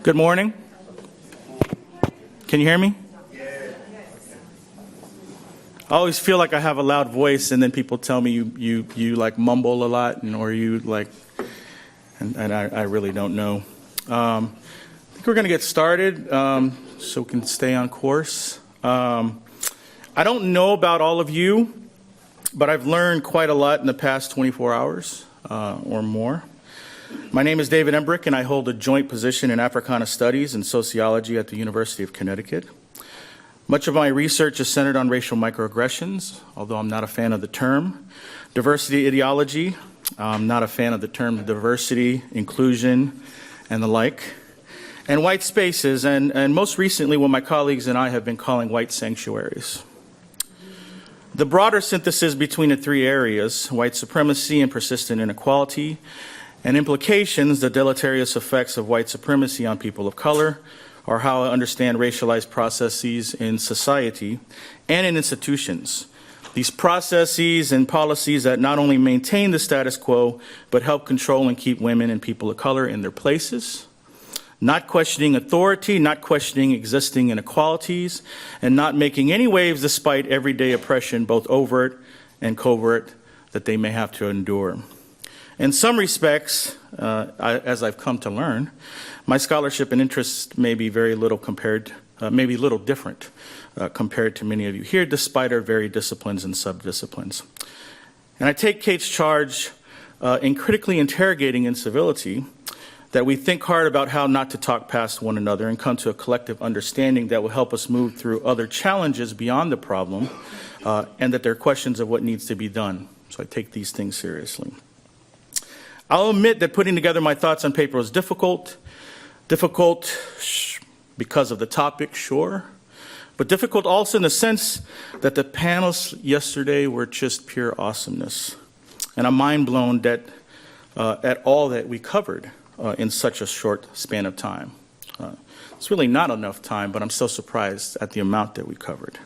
Good morning. Can you hear me? I always feel like I have a loud voice, and then people tell me you like mumble a lot, or you like, and I really don't know. I think we're going to get started so we can stay on course. I don't know about all of you, but I've learned quite a lot in the past 24 hours or more. My name is David Embrick, and I hold a joint position in Africana Studies and Sociology at the University of Connecticut. Much of my research is centered on racial microaggressions, although I'm not a fan of the term. Diversity ideology, I'm not a fan of the term diversity, inclusion, and the like. And white spaces, and most recently what my colleagues and I have been calling white sanctuaries. The broader synthesis between the three areas, white supremacy and persistent inequality, and implications, the deleterious effects of white supremacy on people of color, or how I understand racialized processes in society and in institutions. These processes and policies that not only maintain the status quo, but help control and keep women and people of color in their places, not questioning authority, not questioning existing inequalities, and not making any waves despite everyday oppression, both overt and covert, that they may have to endure. In some respects, as I've come to learn, my scholarship and interests may be little different compared to many of you here, despite our varied disciplines and subdisciplines. And I take Kate's charge in critically interrogating incivility, that we think hard about how not to talk past one another and come to a collective understanding that will help us move through other challenges beyond the problem, and that there are questions of what needs to be done. So I take these things seriously. I'll admit that putting together my thoughts on paper was difficult. Difficult because of the topic, sure, but difficult also in the sense that the panels yesterday were just pure awesomeness. And I'm mind blown at all that we covered in such a short span of time. It's really not enough time, but I'm so surprised at the amount that we covered.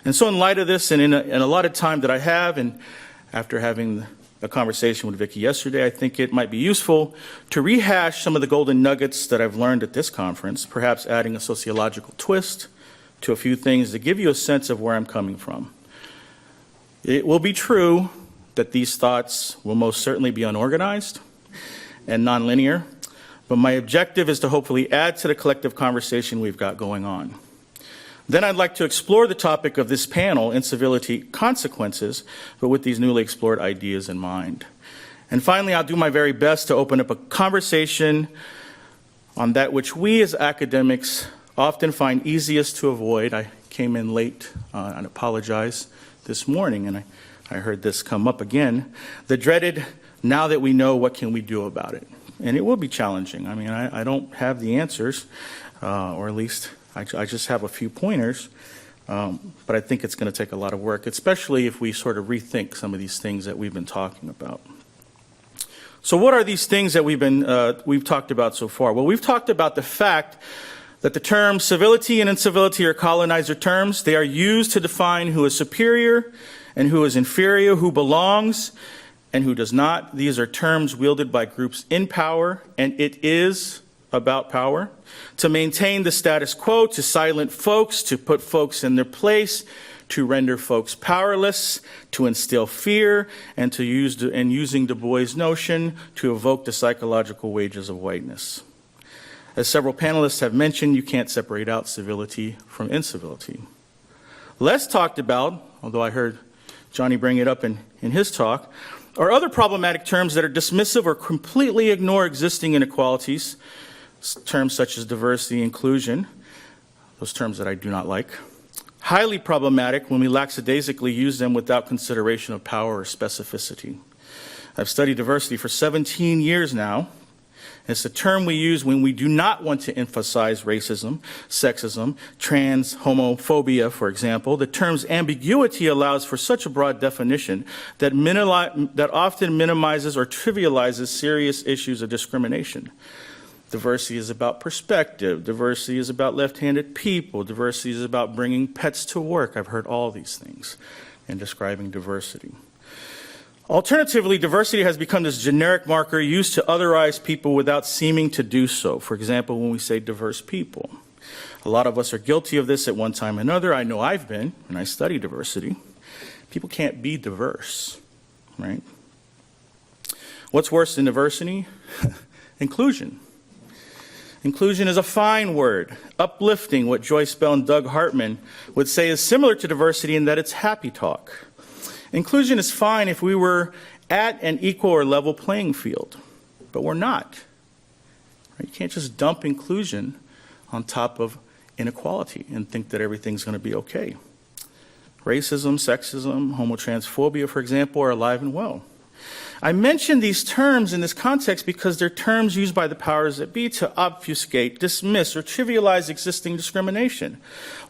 And so in light of this, and in a lot of time that I have, and after having a conversation with Vicki yesterday, I think it might be useful to rehash some of the golden nuggets that I've learned at this conference, perhaps adding a sociological twist to a few things to give you a sense of where I'm coming from. It will be true that these thoughts will most certainly be unorganized and nonlinear, but my objective is to hopefully add to the collective conversation we've got going on. Then I'd like to explore the topic of this panel, incivility consequences, but with these newly explored ideas in mind. And finally, I'll do my very best to open up a conversation on that which we as academics often find easiest to avoid. I came in late and apologize this morning, and I heard this come up again. The dreaded, now that we know, what can we do about it? And it will be challenging. I mean, I don't have the answers, or at least I just have a few pointers, but I think it's going to take a lot of work, especially if we sort of rethink some of these things that we've been talking about. So what are these things that we've talked about so far? Well, we've talked about the fact that the terms civility and incivility are colonizer terms. They are used to define who is superior and who is inferior, who belongs and who does not. These are terms wielded by groups in power, and it is about power, to maintain the status quo, to silence folks, to put folks in their place, to render folks powerless, to instill fear, and using Du Bois' notion, to evoke the psychological wages of whiteness. As several panelists have mentioned, you can't separate out civility from incivility. Less talked about, although I heard Johnny bring it up in his talk, are other problematic terms that are dismissive or completely ignore existing inequalities, terms such as diversity, inclusion, those terms that I do not like. Highly problematic when we lackadaisically use them without consideration of power or specificity. I've studied diversity for 17 years now. It's a term we use when we do not want to emphasize racism, sexism, trans, homophobia, for example. The term's ambiguity allows for such a broad definition that often minimizes or trivializes serious issues of discrimination. Diversity is about perspective. Diversity is about left-handed people. Diversity is about bringing pets to work. I've heard all these things in describing diversity. Alternatively, diversity has become this generic marker used to otherize people without seeming to do so. For example, when we say diverse people. A lot of us are guilty of this at one time or another. I know I've been, and I study diversity. People can't be diverse, right? What's worse than diversity? Inclusion. Inclusion is a fine word, uplifting. What Joyce Bell and Doug Hartman would say is similar to diversity in that it's happy talk. Inclusion is fine if we were at an equal or level playing field, but we're not. You can't just dump inclusion on top of inequality and think that everything's going to be okay. Racism, sexism, homotransphobia, for example, are alive and well. I mention these terms in this context because they're terms used by the powers that be to obfuscate, dismiss, or trivialize existing discrimination,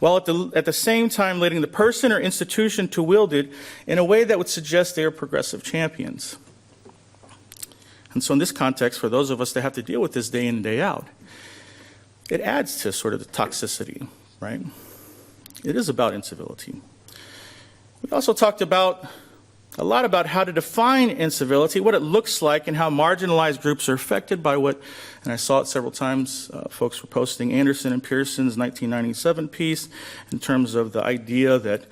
while at the same time letting the person or institution to wield it in a way that would suggest they are progressive champions. And so in this context, for those of us that have to deal with this day in and day out, it adds to sort of the toxicity, right? It is about incivility. We also talked a lot about how to define incivility, what it looks like, and how marginalized groups are affected by what, and I saw it several times, folks were posting Anderson and Pearson's 1997 piece in terms of the idea that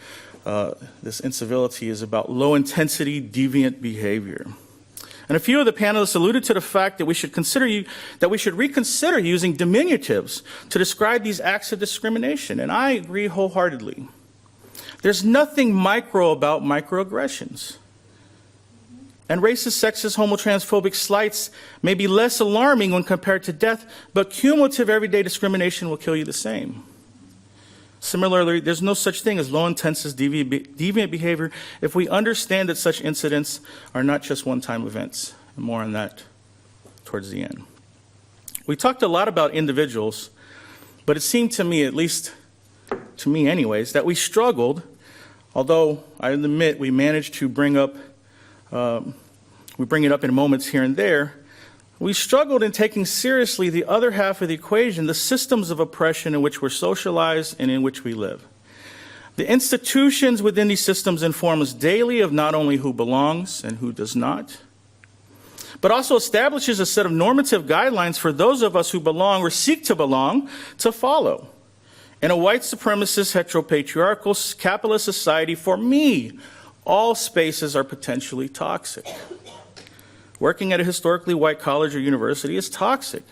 this incivility is about low-intensity, deviant behavior. And a few of the panelists alluded to the fact that we should reconsider using diminutives to describe these acts of discrimination, and I agree wholeheartedly. There's nothing micro about microaggressions. And racist, sexist, homotransphobic slights may be less alarming when compared to death, but cumulative everyday discrimination will kill you the same. Similarly, there's no such thing as low-intensity deviant behavior if we understand that such incidents are not just one-time events. And more on that towards the end. We talked a lot about individuals, but it seemed to me, at least to me anyways, that we struggled, although I admit we managed to bring it up in moments here and there, we struggled in taking seriously the other half of the equation, the systems of oppression in which we're socialized and in which we live. The institutions within these systems inform us daily of not only who belongs and who does not, but also establishes a set of normative guidelines for those of us who belong or seek to belong to follow. In a white supremacist, heteropatriarchal, capitalist society, for me, all spaces are potentially toxic. Working at a historically white college or university is toxic.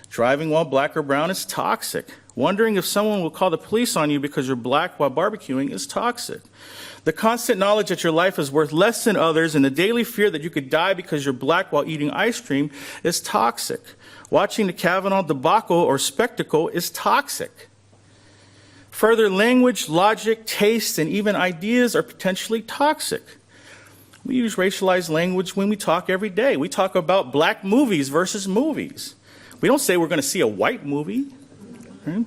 Driving while black or brown is toxic. Wondering if someone will call the police on you because you're black while barbecuing is toxic. The constant knowledge that your life is worth less than others and the daily fear that you could die because you're black while eating ice cream is toxic. Watching the Kavanaugh debacle or spectacle is toxic. Further, language, logic, taste, and even ideas are potentially toxic. We use racialized language when we talk every day. We talk about black movies versus movies. We don't say we're going to see a white movie. Right?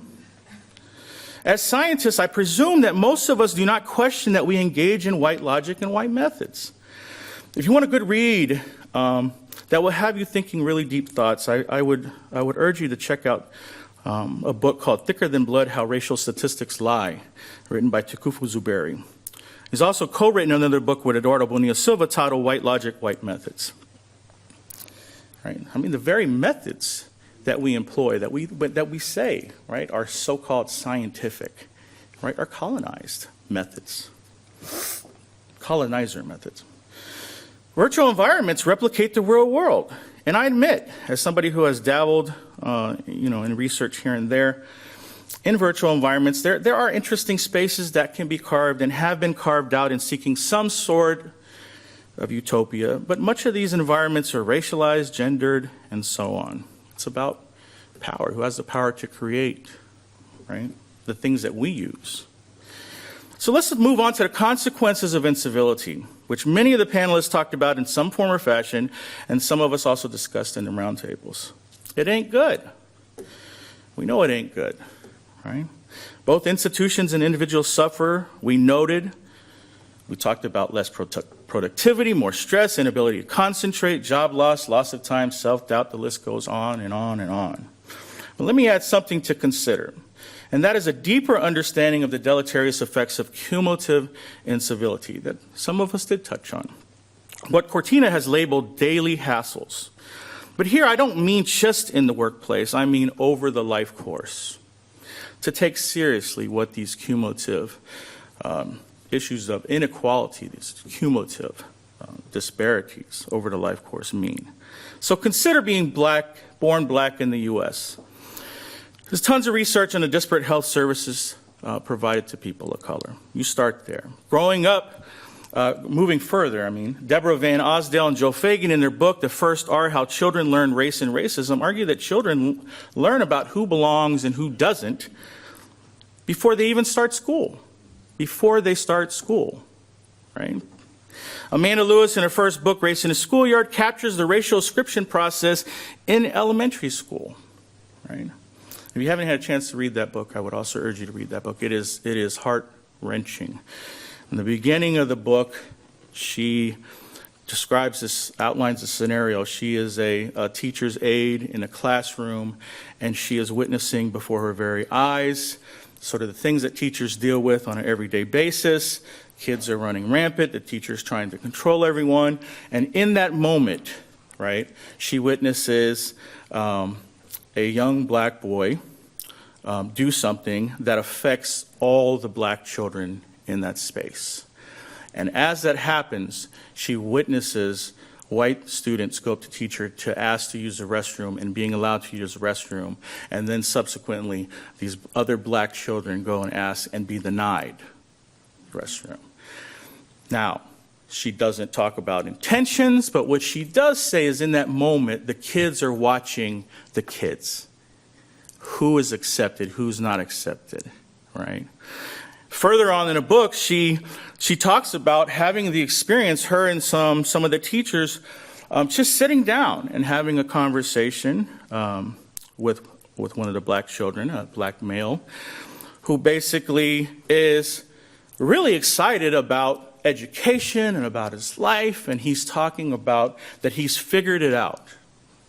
As scientists, I presume that most of us do not question that we engage in white logic and white methods. If you want a good read that will have you thinking really deep thoughts, I would urge you to check out a book called Thicker Than Blood, How Racial Statistics Lie, written by Tukufu Zuberi. He's also co-written another book with Eduardo Bonilla Silva titled White Logic, White Methods. Right? I mean, the very methods that we employ, that we say, right, are so-called scientific, right, are colonized methods, colonizer methods. Virtual environments replicate the real world. And I admit, as somebody who has dabbled, in research here and there, in virtual environments, there are interesting spaces that can be carved and have been carved out in seeking some sort of utopia. But much of these environments are racialized, gendered, and so on. It's about power. Who has the power to create, right, the things that we use? So let's move on to the consequences of incivility, which many of the panelists talked about in some form or fashion, and some of us also discussed in the roundtables. It ain't good. We know it ain't good, right? Both institutions and individuals suffer. We talked about less productivity, more stress, inability to concentrate, job loss, loss of time, self-doubt, the list goes on and on and on. But let me add something to consider, and that is a deeper understanding of the deleterious effects of cumulative incivility that some of us did touch on. what Cortina has labeled daily hassles. But here I don't mean just in the workplace, I mean over the life course. To take seriously what these cumulative issues of inequality, these cumulative disparities over the life course mean. So consider being born black in the U.S. There's tons of research on the disparate health services provided to people of color. You start there. Growing up, moving further, Deborah Van Osdale and Joe Fagan in their book, The First R, How Children Learn Race and Racism, argue that children learn about who belongs and who doesn't before they even start school. Before they start school, right? Amanda Lewis, in her first book, Race in the Schoolyard, captures the racial ascription process in elementary school, right? If you haven't had a chance to read that book, I would also urge you to read that book. It is heart-wrenching. In the beginning of the book, she outlines a scenario. She is a teacher's aide in a classroom, and she is witnessing before her very eyes sort of the things that teachers deal with on an everyday basis. Kids are running rampant, the teacher's trying to control everyone, and in that moment, right, she witnesses a young black boy do something that affects all the black children in that space. And as that happens, she witnesses white students go up to teacher to ask to use the restroom and being allowed to use the restroom. And then subsequently, these other black children go and ask and be denied the restroom. Now, she doesn't talk about intentions, but what she does say is in that moment, the kids are watching the kids. Who is accepted, who's not accepted, right? Further on in the book, she talks about having the experience, her and some of the teachers, just sitting down and having a conversation with one of the black children, a black male, who basically is really excited about education and about his life, and he's talking about that he's figured it out,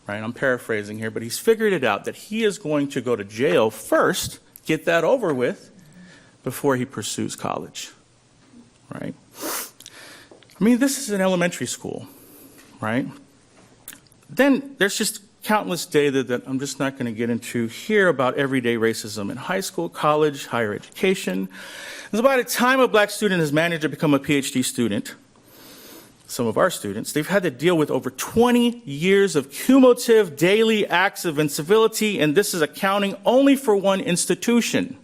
right? I'm paraphrasing here, but he's figured it out, that he is going to go to jail first, get that over with, before he pursues college, right? This is an elementary school, right? Then there's just countless data that I'm just not going to get into here about everyday racism in high school, college, higher education. It's about the time a black student has managed to become a PhD student, some of our students, they've had to deal with over 20 years of cumulative daily acts of incivility, and this is accounting only for one institution.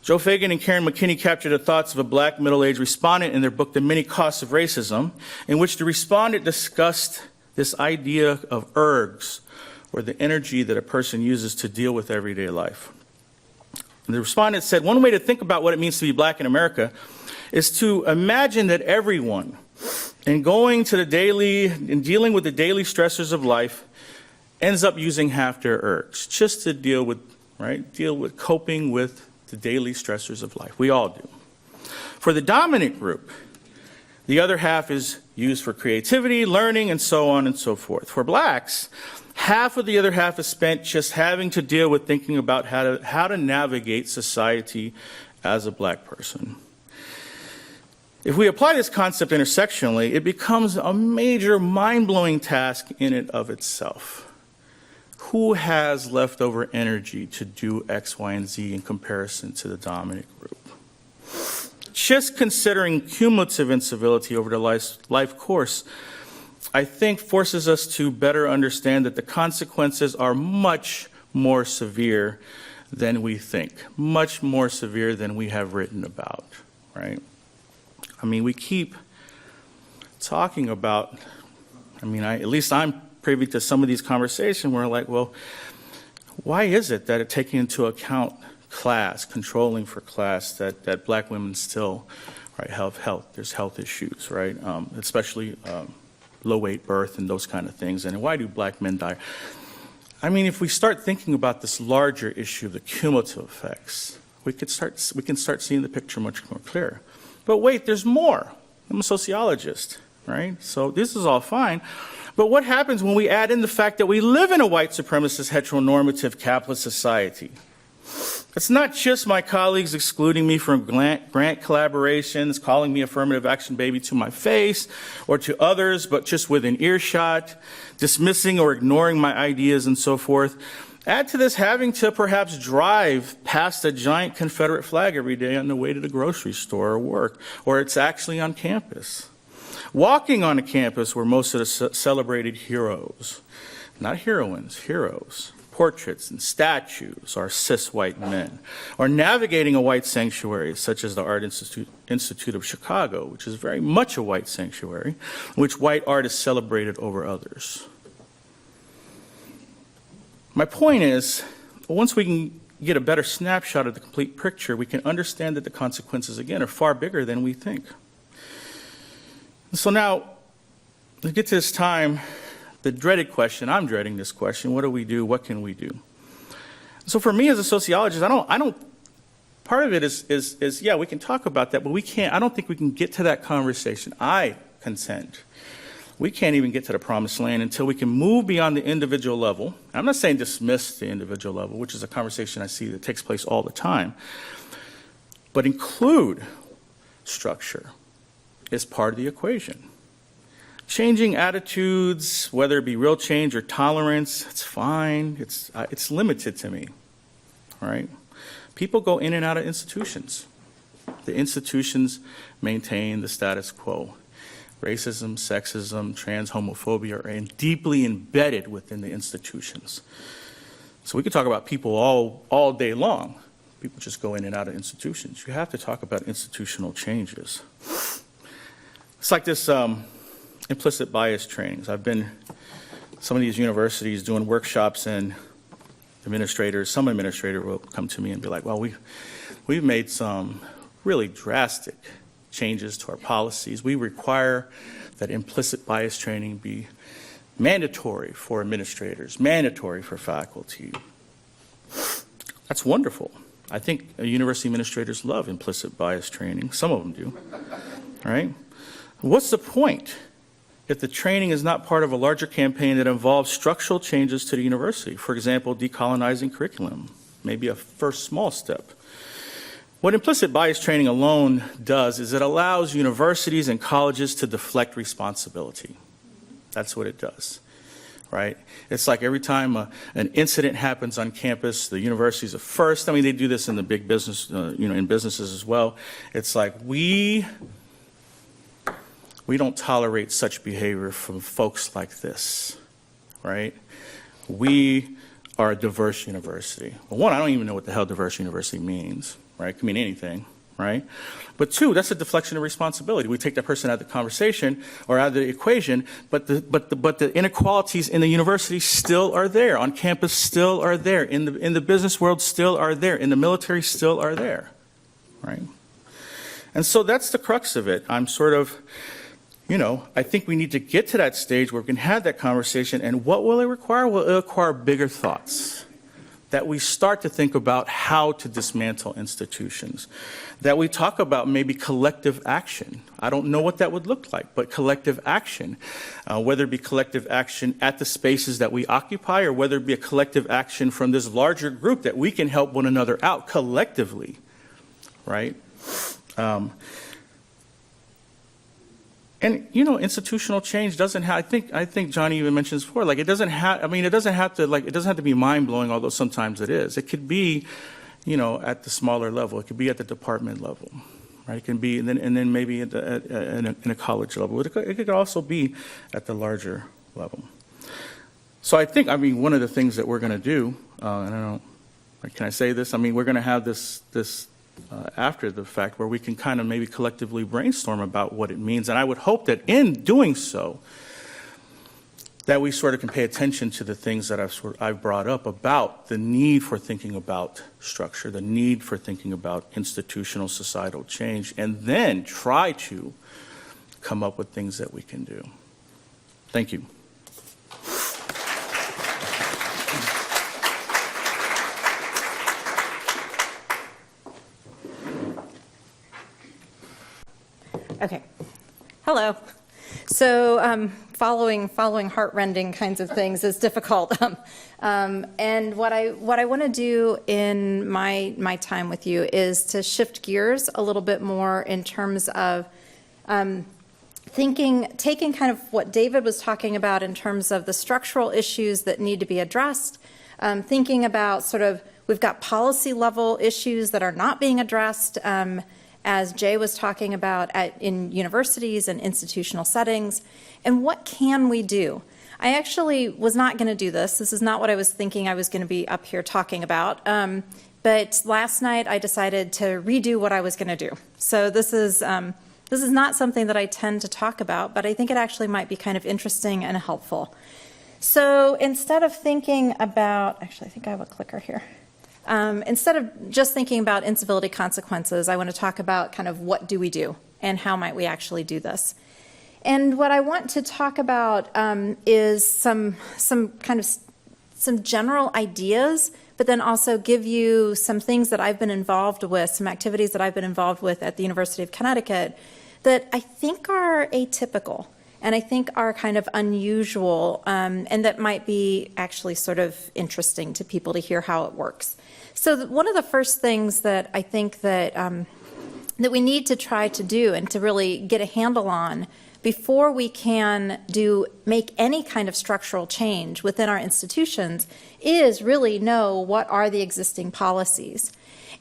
Joe Fagan and Karen McKinney captured the thoughts of a black middle-aged respondent in their book, The Many Costs of Racism, in which the respondent discussed this idea of ergs, or the energy that a person uses to deal with everyday life. And the respondent said, one way to think about what it means to be black in America is to imagine that everyone, in dealing with the daily stressors of life, ends up using half their ergs, just to deal with coping with the daily stressors of life. We all do. For the dominant group, the other half is used for creativity, learning, and so on and so forth. For blacks, half of the other half is spent just having to deal with thinking about how to navigate society as a black person. If we apply this concept intersectionally, it becomes a major, mind-blowing task in and of itself. Who has leftover energy to do X, Y, and Z in comparison to the dominant group? Just considering cumulative incivility over the life course, I think forces us to better understand that the consequences are much more severe than we think, much more severe than we have written about, right? We keep talking about, at least I'm privy to some of these conversations where we're like, well, why is it that taking into account class, controlling for class, that black women still have health, there's health issues, right? Especially low weight birth and those kind of things. And why do black men die? If we start thinking about this larger issue of the cumulative effects, we can start seeing the picture much more clear. But wait, there's more. I'm a sociologist, right? So this is all fine. But what happens when we add in the fact that we live in a white supremacist, heteronormative, capitalist society? It's not just my colleagues excluding me from grant collaborations, calling me affirmative action baby to my face or to others, but just within earshot, dismissing or ignoring my ideas and so forth. Add to this having to perhaps drive past a giant Confederate flag every day on the way to the grocery store or work, or it's actually on campus. Walking on a campus where most of the celebrated heroes, not heroines, heroes, portraits and statues are cis white men, or navigating a white sanctuary such as the Art Institute of Chicago, which is very much a white sanctuary, in which white art is celebrated over others. My point is, once we can get a better snapshot of the complete picture, we can understand that the consequences, again, are far bigger than we think. So now, let's get to this time, the dreaded question. I'm dreading this question. What do we do? What can we do? So for me as a sociologist, I don't part of it is yeah, we can talk about that, but I don't think we can get to that conversation. I contend we can't even get to the promised land until we can move beyond the individual level. I'm not saying dismiss the individual level, which is a conversation I see that takes place all the time, but include structure as part of the equation. Changing attitudes, whether it be real change or tolerance, it's fine. It's limited to me, all right? People go in and out of institutions. The institutions maintain the status quo. Racism, sexism, trans homophobia are deeply embedded within the institutions. So we could talk about people all day long. People just go in and out of institutions. You have to talk about institutional changes. It's like this implicit bias trainings. I've been some of these universities doing workshops, and some administrator will come to me and be like, well, we've made some really drastic changes to our policies. We require that implicit bias training be mandatory for administrators, mandatory for faculty. That's wonderful. I think university administrators love implicit bias training. Some of them do, all right? What's the point if the training is not part of a larger campaign that involves structural changes to the university? For example, decolonizing curriculum, maybe a first small step. What implicit bias training alone does is it allows universities and colleges to deflect responsibility. That's what it does, right? It's like every time an incident happens on campus, the universities are first. I mean, they do this in the big business, in businesses as well. It's like we don't tolerate such behavior from folks like this, right? We are a diverse university. Well, one, I don't even know what the hell diverse university means, right? It can mean anything, right? But two, that's a deflection of responsibility. We take that person out of the conversation or out of the equation, but the inequalities in the university still are there, on campus still are there, in the business world still are there, in the military still are there, right? And so that's the crux of it. I'm sort of, I think we need to get to that stage where we can have that conversation, and what will it require? Well, it'll require bigger thoughts. That we start to think about how to dismantle institutions. That we talk about maybe collective action. I don't know what that would look like, but collective action. Whether it be collective action at the spaces that we occupy, or whether it be a collective action from this larger group that we can help one another out collectively, right? And institutional change doesn't have. I think Johnny even mentioned this before. Like, it doesn't have. I mean, it doesn't have to be mind blowing. Although sometimes it is. It could be, at the smaller level. It could be at the department level, right? It can be, and then maybe in a college level. It could also be at the larger level. So I think. I mean, one of the things that we're going to do, and I don't. Can I say this? I mean, we're going to have this. After the fact, where we can kind of maybe collectively brainstorm about what it means. And I would hope that in doing so, that we sort of can pay attention to the things that I've brought up about the need for thinking about structure, the need for thinking about institutional societal change, and then try to come up with things that we can do. Thank you. Okay. Hello. So following heart-rending kinds of things is difficult. And what I want to do in my time with you is to shift gears a little bit more in terms of taking kind of what David was talking about in terms of the structural issues that need to be addressed, thinking about sort of, we've got policy level issues that are not being addressed, as Jay was talking about in universities and institutional settings, and what can we do? I actually was not going to do this. This is not what I was thinking I was going to be up here talking about. But last night I decided to redo what I was going to do. So this is not something that I tend to talk about, but I think it actually might be kind of interesting and helpful. So instead of thinking about, actually I think I have a clicker here. Instead of just thinking about incivility consequences, I want to talk about kind of what do we do and how might we actually do this. And what I want to talk about is some general ideas, but then also give you some things that I've been involved with, some activities that I've been involved with at the University of Connecticut that I think are atypical and I think are kind of unusual, and that might be actually sort of interesting to people to hear how it works. So one of the first things that I think that that we need to try to do and to really get a handle on before we can make any kind of structural change within our institutions is really know what are the existing policies.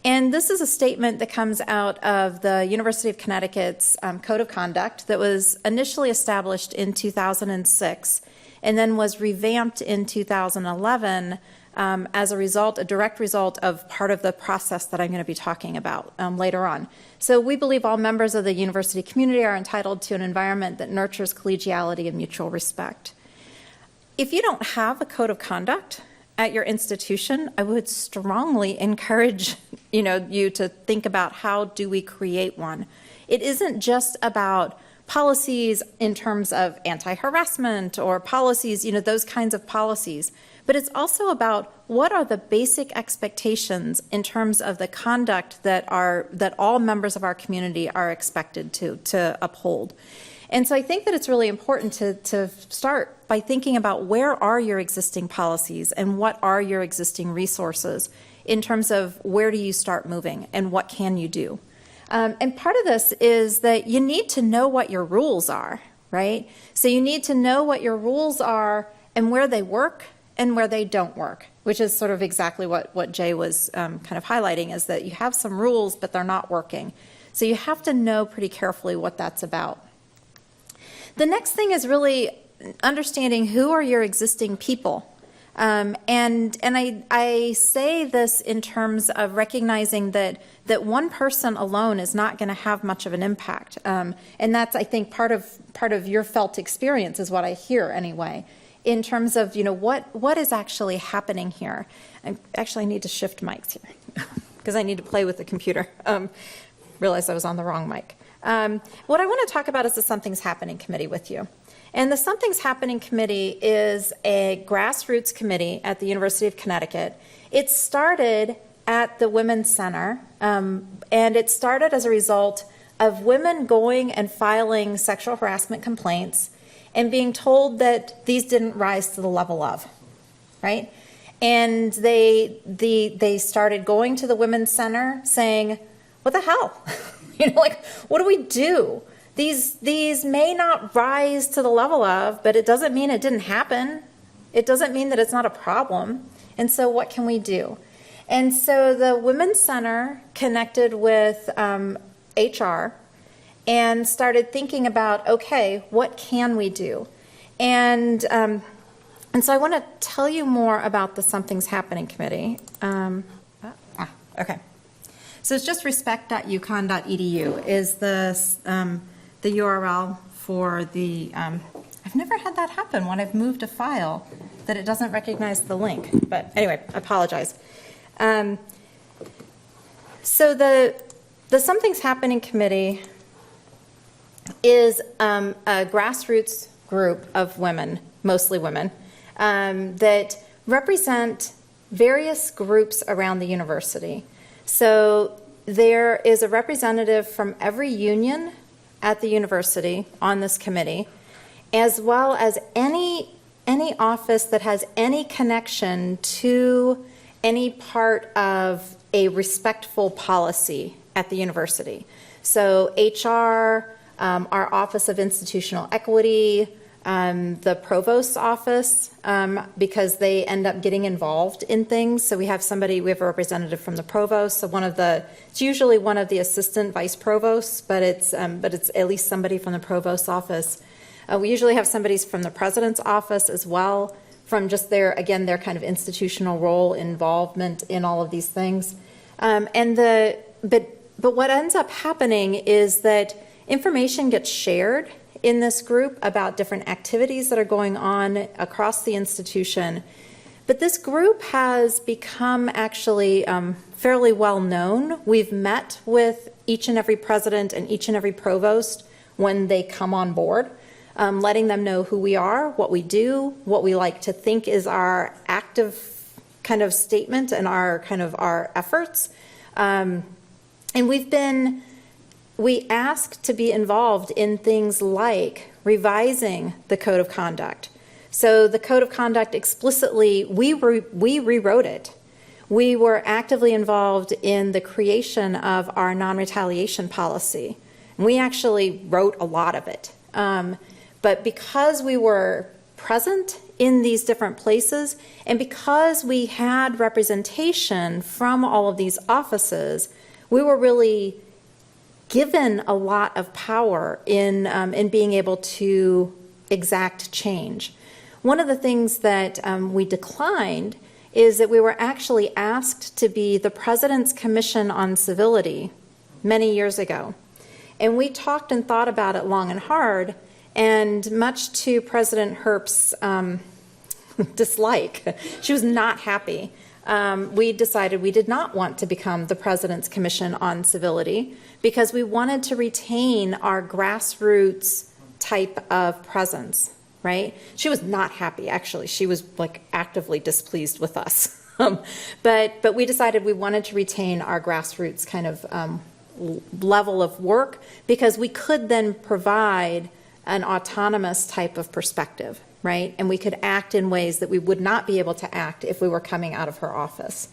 And this is a statement that comes out of the University of Connecticut's Code of Conduct that was initially established in 2006 and then was revamped in 2011 as a direct result of part of the process that I'm going to be talking about later on. So we believe all members of the university community are entitled to an environment that nurtures collegiality and mutual respect. If you don't have a code of conduct at your institution, I would strongly encourage you to think about how do we create one. It isn't just about policies in terms of anti-harassment or policies, those kinds of policies, but it's also about what are the basic expectations in terms of the conduct that all members of our community are expected to uphold. And so I think that it's really important to start by thinking about where are your existing policies and what are your existing resources in terms of where do you start moving and what can you do. And part of this is that you need to know what your rules are, right? So you need to know what your rules are and where they work and where they don't work, which is sort of exactly what Jay was kind of highlighting, is that you have some rules, but they're not working. So you have to know pretty carefully what that's about. The next thing is really understanding who are your existing people. And I say this in terms of recognizing that one person alone is not going to have much of an impact. And that's, I think, part of your felt experience is what I hear anyway, in terms of, what is actually happening here. I need to shift mics here because I need to play with the computer. Realized I was on the wrong mic. What I want to talk about is the Something's Happening Committee with you. And the Something's Happening Committee is a grassroots committee at the University of Connecticut. It started at the Women's Center, and it started as a result of women going and filing sexual harassment complaints and being told that these didn't rise to the level of, right? And they started going to the Women's Center saying, what the hell? What do we do? These may not rise to the level of, but it doesn't mean it didn't happen. It doesn't mean that it's not a problem. And so what can we do? And so the Women's Center connected with HR and started thinking about, okay, what can we do? And so I want to tell you more about the Something's Happening Committee. Okay. So it's just respect.uconn.edu is the URL for the, I've never had that happen when I've moved a file that it doesn't recognize the link. But anyway, I apologize. So the Something's Happening Committee is a grassroots group of women, mostly women, that represent various groups around the university. So there is a representative from every union at the university on this committee, as well as any office that has any connection to any part of a respectful policy at the university. So HR, our Office of Institutional Equity, the Provost's office, because they end up getting involved in things. So we have a representative from the Provost. So it's usually one of the assistant vice provosts, but it's at least somebody from the Provost's office. We usually have somebody from the President's office as well, from just their kind of institutional role, involvement in all of these things. But what ends up happening is that information gets shared in this group about different activities that are going on across the institution. But this group has become actually fairly well known. We've met with each and every president and each and every provost when they come on board, letting them know who we are, what we do, what we like to think is our active kind of statement and our efforts. And we ask to be involved in things like revising the Code of Conduct. So the Code of Conduct explicitly, we rewrote it. We were actively involved in the creation of our non-retaliation policy. And we actually wrote a lot of it. But because we were present in these different places, and because we had representation from all of these offices, we were really given a lot of power in being able to exact change. One of the things that we declined is that we were actually asked to be the President's Commission on Civility many years ago. And we talked and thought about it long and hard, and much to President Herbst's dislike, she was not happy. We decided we did not want to become the President's Commission on Civility because we wanted to retain our grassroots type of presence, right? She was not happy, actually. She was actively displeased with us. But we decided we wanted to retain our grassroots kind of level of work because we could then provide an autonomous type of perspective, right? And we could act in ways that we would not be able to act if we were coming out of her office.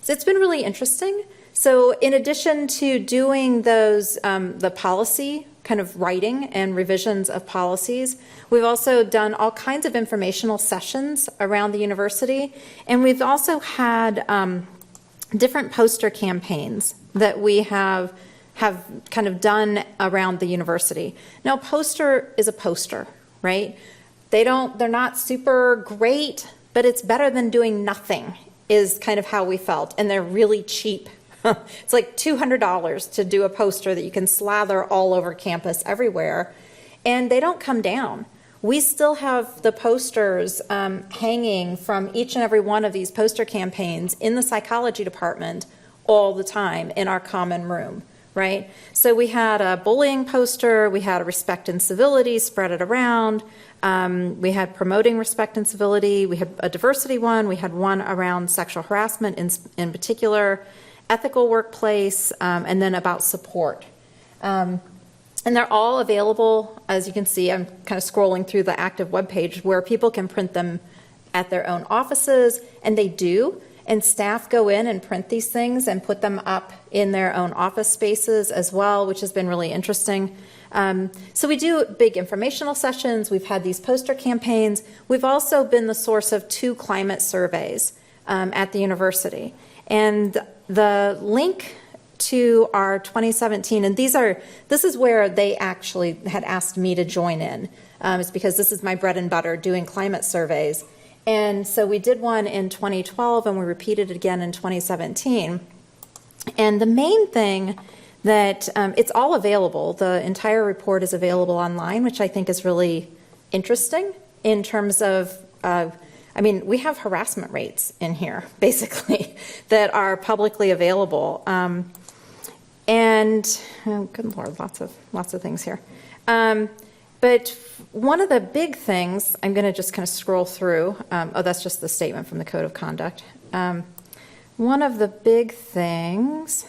So it's been really interesting. So in addition to doing those, the policy kind of writing and revisions of policies, we've also done all kinds of informational sessions around the university. And we've also had different poster campaigns that we have kind of done around the university. Now, a poster is a poster, right? They're not super great, but it's better than doing nothing is kind of how we felt. And they're really cheap. It's like $200 to do a poster that you can slather all over campus everywhere. And they don't come down. We still have the posters hanging from each and every one of these poster campaigns in the psychology department all the time in our common room. Right? So we had a bullying poster, we had a respect and civility, spread it around. We had promoting respect and civility. We had a diversity one. We had one around sexual harassment in particular, ethical workplace, and then about support. And they're all available, as you can see. I'm kind of scrolling through the active webpage where people can print them at their own offices, and they do. And staff go in and print these things and put them up in their own office spaces as well, which has been really interesting. So we do big informational sessions. We've had these poster campaigns. We've also been the source of 2 climate surveys at the university. And the link to our 2017, and this is where they actually had asked me to join in. It's because this is my bread and butter, doing climate surveys. And so we did one in 2012 and we repeated it again in 2017. And the main thing that it's all available, the entire report is available online, which I think is really interesting in terms of, we have harassment rates in here, basically, that are publicly available. And, oh, good Lord, lots of things here. But one of the big things, I'm going to just kind of scroll through. That's just the statement from the Code of Conduct. One of the big things,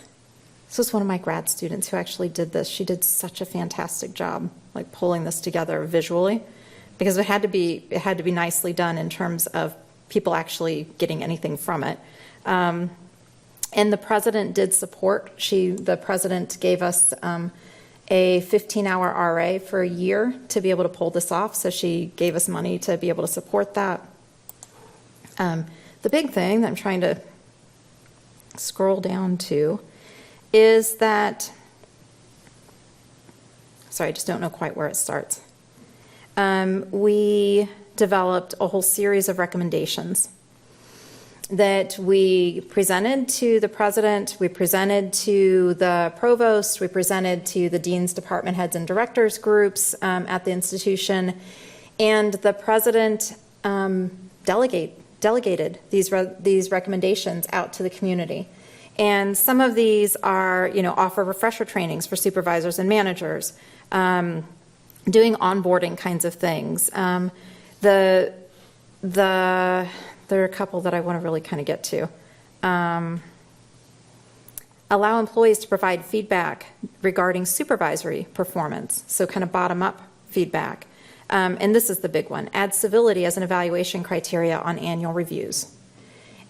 this was one of my grad students who actually did this. She did such a fantastic job, like pulling this together visually. because it had to be nicely done in terms of people actually getting anything from it. And the president did support. The president gave us a 15-hour RA for a year to be able to pull this off, so she gave us money to be able to support that. The big thing that I'm trying to scroll down to is that, sorry, I just don't know quite where it starts. We developed a whole series of recommendations that we presented to the president, we presented to the provost, we presented to the deans, department heads, and directors groups at the institution, and the president delegated these recommendations out to the community. And some of these are, offer refresher trainings for supervisors and managers, doing onboarding kinds of things. There are a couple that I want to really kind of get to. Allow employees to provide feedback regarding supervisory performance, so kind of bottom-up feedback. And this is the big one. Add civility as an evaluation criteria on annual reviews.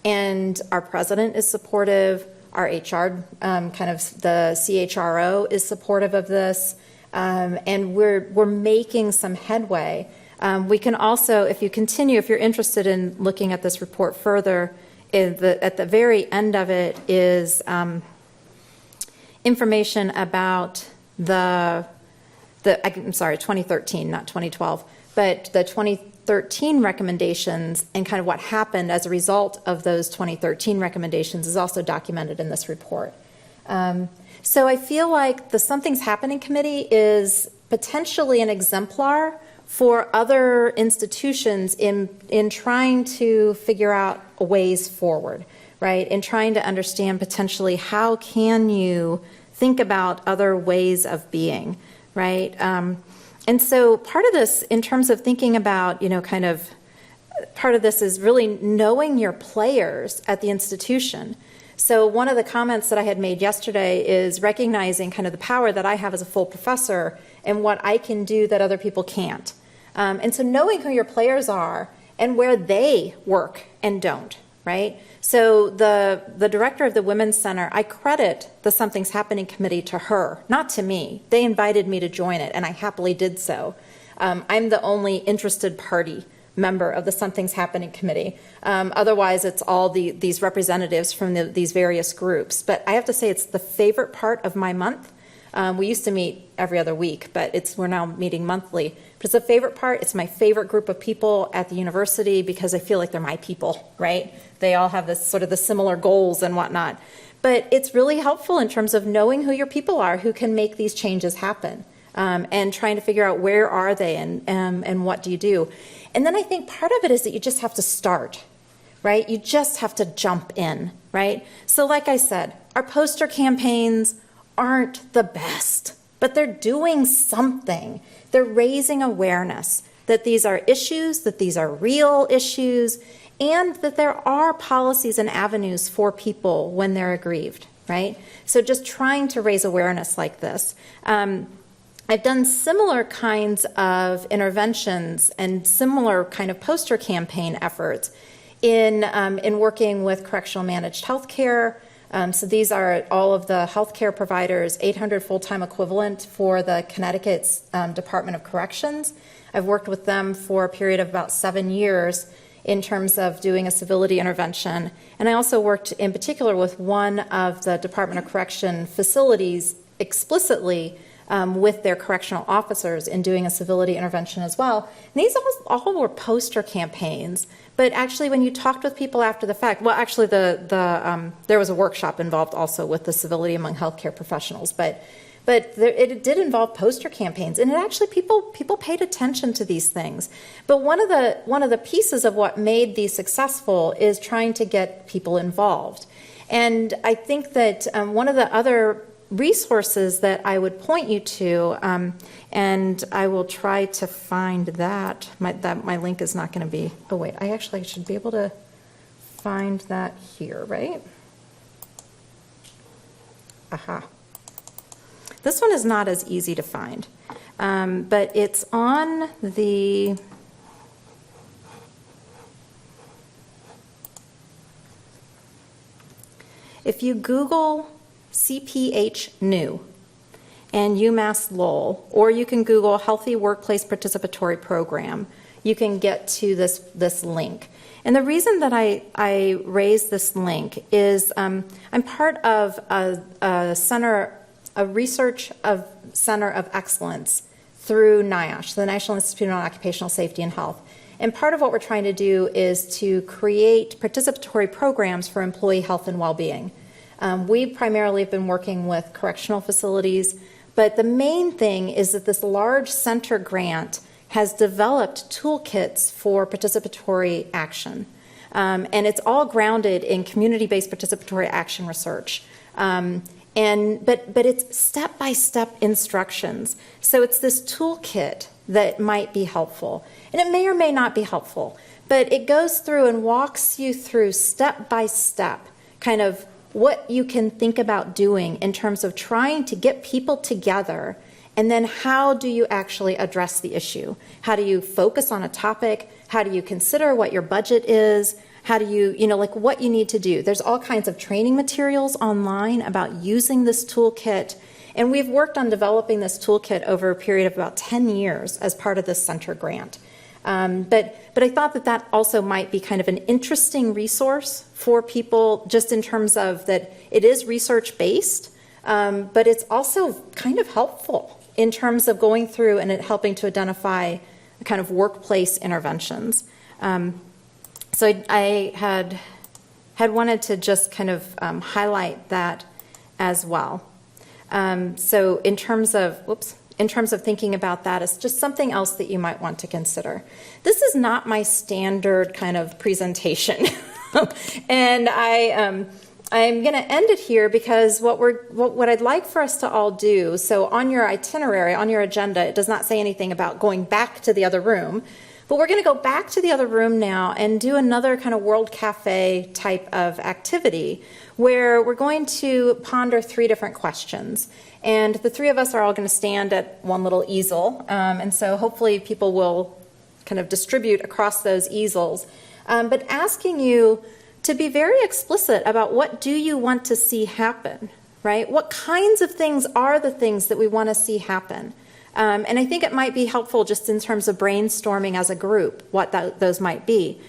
And our president is supportive. Our HR, kind of the CHRO, is supportive of this. And we're making some headway. We can also, if you're interested in looking at this report further, at the very end of it is information about I'm sorry, 2013, not 2012, but the 2013 recommendations and kind of what happened as a result of those 2013 recommendations is also documented in this report. So I feel like the Something's Happening Committee is potentially an exemplar for other institutions in trying to figure out ways forward, right? In trying to understand potentially how can you think about other ways of being, right? And so part of this, in terms of thinking about, part of this is really knowing your players at the institution. So one of the comments that I had made yesterday is recognizing kind of the power that I have as a full professor and what I can do that other people can't. And so knowing who your players are and where they work and don't, right? So the director of the Women's Center, I credit the Something's Happening Committee to her, not to me. They invited me to join it, and I happily did so. I'm the only interested party member of the Something's Happening Committee. Otherwise, it's all these representatives from these various groups. But I have to say it's the favorite part of my month. We used to meet every other week, but we're now meeting monthly. But it's the favorite part. It's my favorite group of people at the university because I feel like they're my people, right? They all have this sort of the similar goals and whatnot. But it's really helpful in terms of knowing who your people are who can make these changes happen, and trying to figure out where are they and what do you do. And then I think part of it is that you just have to start, right? You just have to jump in, right? So like I said, our poster campaigns aren't the best, but they're doing something. They're raising awareness that these are issues, that these are real issues, and that there are policies and avenues for people when they're aggrieved, right? So just trying to raise awareness like this. I've done similar kinds of interventions and similar kind of poster campaign efforts in working with correctional managed healthcare. So these are all of the healthcare providers, 800 full-time equivalent for the Connecticut's Department of Corrections. I've worked with them for a period of about 7 years in terms of doing a civility intervention. And I also worked in particular with one of the Department of Correction facilities explicitly with their correctional officers in doing a civility intervention as well. And these all were poster campaigns, but actually when you talked with people after the fact, well, actually there was a workshop involved also with the civility among healthcare professionals, but it did involve poster campaigns, and it actually people paid attention to these things. But one of the pieces of what made these successful is trying to get people involved. And I think that one of the other resources that I would point you to, and I will try to find that. My link is not going to be, oh wait, I should be able to find that here, right? Aha. This one is not as easy to find, but it's on the If you Google CPH new and UMass Lowell, or you can Google Healthy Workplace Participatory Program, you can get to this link. And the reason that I raised this link is I'm part of a research center of excellence through NIOSH, the National Institute on Occupational Safety and Health. And part of what we're trying to do is to create participatory programs for employee health and well-being. We primarily have been working with correctional facilities, but the main thing is that this large center grant has developed toolkits for participatory action. And it's all grounded in community-based participatory action research. But it's step-by-step instructions. So it's this toolkit that might be helpful. And it may or may not be helpful, but it goes through and walks you through step-by-step kind of what you can think about doing in terms of trying to get people together, and then how do you actually address the issue? How do you focus on a topic? How do you consider what your budget is? How do you, like what you need to do? There's all kinds of training materials online about using this toolkit. And we've worked on developing this toolkit over a period of about 10 years as part of this center grant. But I thought that also might be kind of an interesting resource for people, just in terms of that it is research-based, but it's also kind of helpful in terms of going through and it helping to identify kind of workplace interventions. So I had wanted to just kind of highlight that as well. So in terms of thinking about that, it's just something else that you might want to consider. This is not my standard kind of presentation. And I'm going to end it here because what I'd like for us to all do, so on your itinerary, on your agenda, it does not say anything about going back to the other room, but we're going to go back to the other room now and do another kind of World Cafe type of activity where we're going to ponder 3 different questions. And the 3 of us are all going to stand at one little easel. And so hopefully people will kind of distribute across those easels. But asking you to be very explicit about what do you want to see happen, right? What kinds of things are the things that we want to see happen? And I think it might be helpful just in terms of brainstorming as a group what those might be.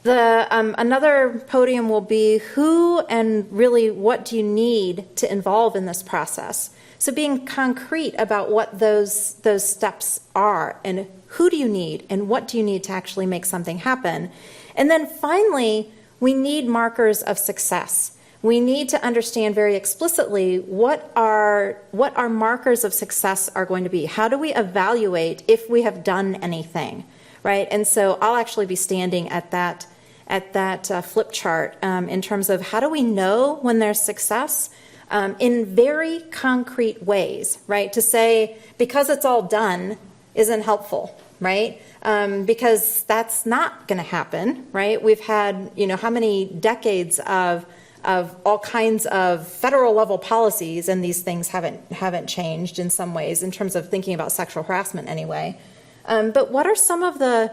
Another podium will be who and really what do you need to involve in this process. So being concrete about what those steps are and who do you need and what do you need to actually make something happen. And then finally, we need markers of success. We need to understand very explicitly what our markers of success are going to be. How do we evaluate if we have done anything, right? And so I'll actually be standing at that flip chart in terms of how do we know when there's success in very concrete ways, right? To say because it's all done isn't helpful, right? Because that's not going to happen, right? We've had, how many decades of all kinds of federal level policies, and these things haven't changed in some ways in terms of thinking about sexual harassment anyway. But what are some of the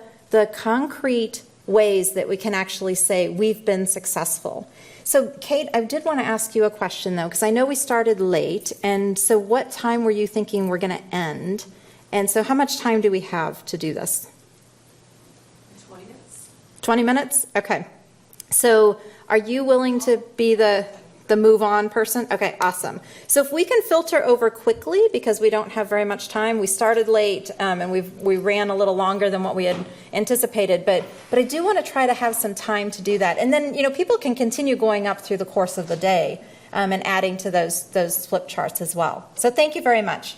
concrete ways that we can actually say we've been successful? So Kate, I did want to ask you a question though, because I know we started late, and so what time were you thinking we're going to end? And so how much time do we have to do this? 20 minutes. 20 minutes? Okay. So are you willing to be the move on person? Okay, awesome. So if we can filter over quickly, because we don't have very much time, we started late and we ran a little longer than what we had anticipated, but I do want to try to have some time to do that. And then, people can continue going up through the course of the day and adding to those flip charts as well. So thank you very much.